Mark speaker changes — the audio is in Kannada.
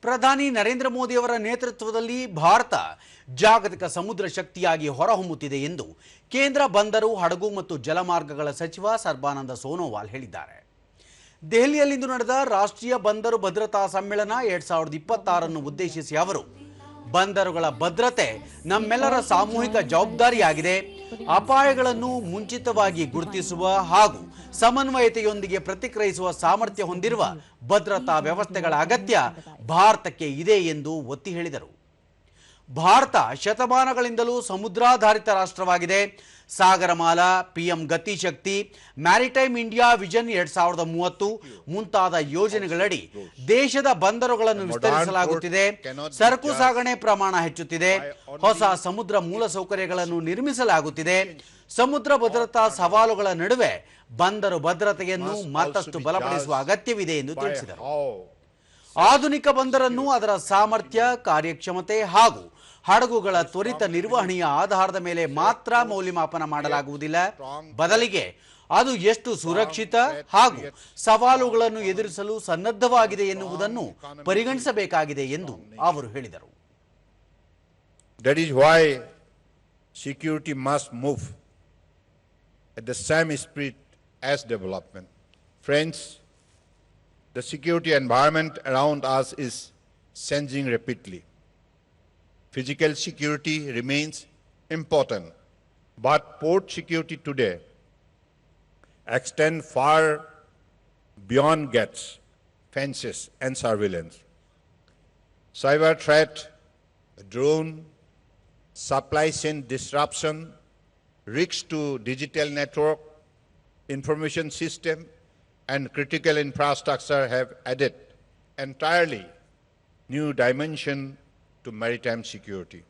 Speaker 1: ಪ್ರಧಾನಿ ನರೇಂದ್ರ ಮೋದಿ ಅವರ ನೇತೃತ್ವದಲ್ಲಿ ಭಾರತ ಜಾಗತಿಕ ಸಮುದ್ರ ಶಕ್ತಿಯಾಗಿ ಹೊರಹೊಮ್ಮುತ್ತಿದೆ ಎಂದು ಕೇಂದ್ರ ಬಂದರು, ಹಡಗು ಮತ್ತು ಜಲಮಾರ್ಗಗಳ ಸಚಿವ ಸರ್ಬಾನಂದ ಸೋನೋವಾಲ್ ಹೇಳಿದ್ದಾರೆ. ದೆಹಲಿಯಲ್ಲಿಂದು ನಡೆದ ರಾಷ್ಟ್ರೀಯ ಬಂದರು ಭದ್ರತಾ ಸಮ್ಮೇಳನ 2026 ಉದ್ದೇಶಿಸಿ ಅವರು ಬಂದರುಗಳ ಭದ್ರತೆ ನಮ್ಮೆಲ್ಲರ ಸಾಮೂಹಿಕ ಜವಾಬ್ದಾರಿಯಾಗಿದೆ. ಅಪಾಯಗಳನ್ನು ಮುಂಚಿತವಾಗಿ ಗುರುತಿಸುವ ಹಾಗೂ ಸಮನ್ವಯತೆಯೊಂದಿಗೆ ಪ್ರತಿಕ್ರಿಯಿಸುವ ಸಾಮರ್ಥ್ಯ ಹೊಂದಿರುವ ಭದ್ರತಾ ವ್ಯವಸ್ಥೆಗಳ ಅಗತ್ಯ ಭಾರತಕ್ಕೆ ಇದೆ ಎಂದು ಒತ್ತಿ ಹೇಳಿದರು. ಭಾರತ ಶತಮಾನಗಳಿಂದಲೂ ಸಮುದ್ರಾಧಾರಿತ ರಾಷ್ಟ್ರವಾಗಿದೆ. ಸಾಗರಮಾಲಾ, ಪಿಎಂ ಗತಿ ಶಕ್ತಿ, ಮ್ಯಾರಿಟೈಮ್ ಇಂಡಿಯಾ ವಿಷನ್ 2030 ಮುಂತಾದ ಯೋಜನೆಗಳಡಿ ದೇಶದ ಬಂದರುಗಳನ್ನು ವಿಸ್ತರಿಸಲಾಗುತ್ತಿದೆ. ಸರಕು ಸಾಗಣೆ ಪ್ರಮಾಣ ಹೆಚ್ಚುತ್ತಿದೆ. ಹೊಸ ಸಮುದ್ರ ಮೂಲಸೌಕರ್ಯಗಳನ್ನು ನಿರ್ಮಿಸಲಾಗುತ್ತಿದೆ. ಸಮುದ್ರ ಭದ್ರತಾ ಸವಾಲುಗಳ ನಡುವೆ ಬಂದರು ಭದ್ರತೆಯನ್ನು ಮತ್ತಷ್ಟು ಬಲಪಡಿಸುವ ಅಗತ್ಯವಿದೆ ಎಂದು ತಿಳಿಸಿದರು. ಆಧುನಿಕ ಬಂದರನ್ನು ಅದರ ಸಾಮರ್ಥ್ಯ, ಕಾರ್ಯಕ್ಷಮತೆ ಹಾಗೂ ಹಡಗುಗಳ ತ್ವರಿತ ನಿರ್ವಹಣೆಯ ಆಧಾರದ ಮೇಲೆ ಮಾತ್ರ ಮೌಲ್ಯಮಾಪನ ಮಾಡಲಾಗುವುದಿಲ್ಲ. ಬದಲಿಗೆ ಅದು ಎಷ್ಟು ಸುರಕ್ಷಿತ ಹಾಗೂ ಸವಾಲುಗಳನ್ನು ಎದುರಿಸಲು ಸನ್ನದ್ಧವಾಗಿದೆ ಎನ್ನುವುದನ್ನು ಪರಿಗಣಿಸಬೇಕಾಗಿದೆ ಎಂದು ಅವರು ಹೇಳಿದರು.
Speaker 2: That is why security must move at the same spirit as development. Friends, the security environment around us is changing rapidly. Physical security remains important, but port security today extends far beyond gates, fences, and surveillance. Cyber threat, drone, supply chain disruption, risks to digital network, information system, and critical infrastructure have added entirely new dimension to maritime security.